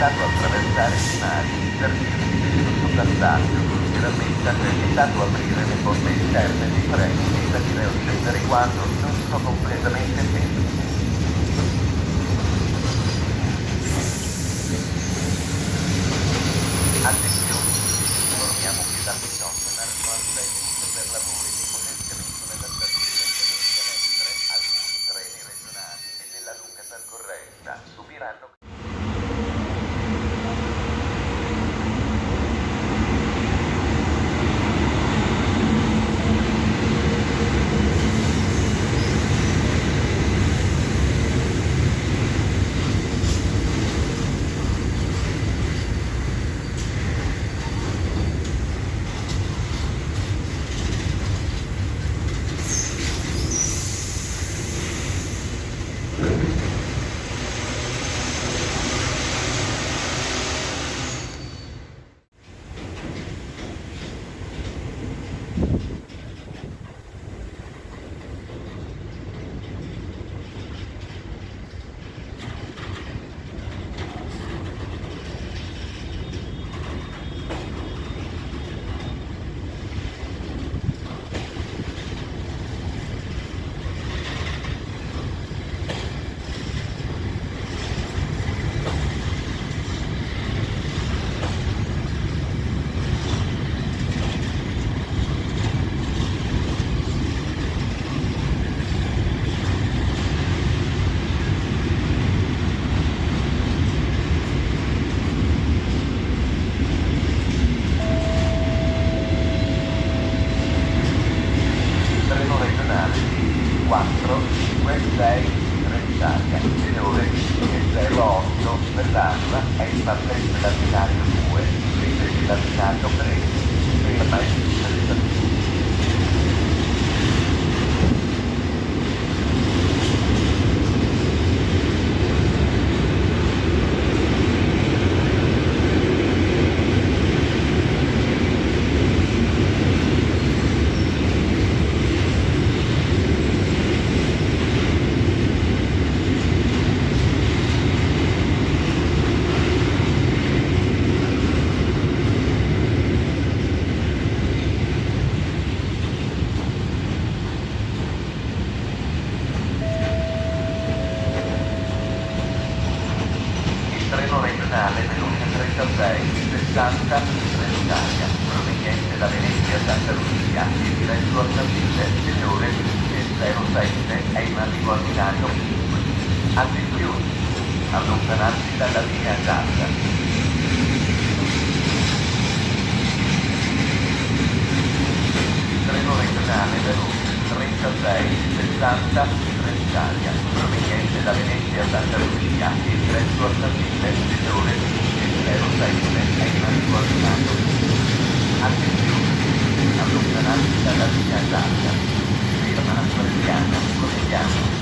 vietato attraversare i mari per dirsi sotto passaggio. Si rammenta che è vietato aprire le porte interne dei treni e salire o scendere quando non sono completamente fermi. Attenzione, informiamo che da quest'oggi saranno assenti per lavori di potenziamento della stazione di energia elettrica. Alcuni treni regionali e della lunga percorrenza subiranno. Treno regionale 4, 5, 6, Trenitalia, tenore 08 per l'anima e il partenza dal binario 2, invece dal binario 3, ferma e fissa le stazioni. Treno regionale veloce 36, 60, Trenitalia, proveniente da Venezia a Santa Lucia e diretto a Saville, tenore 07 è in arrivo al binario 5. Attenzione, allontanarsi dalla linea gialla. Treno regionale veloce 36, 60, Trenitalia, proveniente da Venezia a Santa Lucia e diretto a Saville, tenore 07 è in arrivo al binario 5. Attenzione, allontanarsi dalla linea gialla. Ferma la Sorelliana, Conegliano.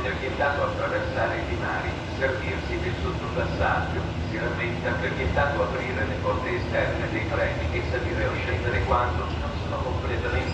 è vietato attraversare i binari, servirsi del sottopassaggio, si rammenta che è vietato aprire le porte esterne dei treni e salire o scendere quando non sono completamente